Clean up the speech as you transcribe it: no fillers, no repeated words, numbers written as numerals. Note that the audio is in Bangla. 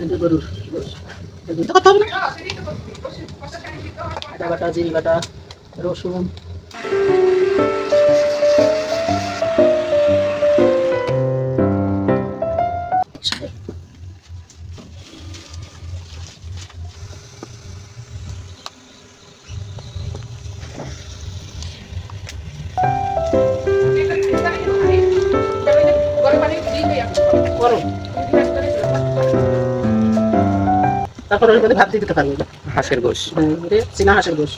এটা গরুর গোশ। এটা কথা হবে না। আদা বাটা, জিরে বাটা, রসুন, গরম। তারপর ওর মধ্যে ভাত দিয়ে দিতে পারবো। হাঁসের গোশ। এটা চীনা হাঁসের গোশ।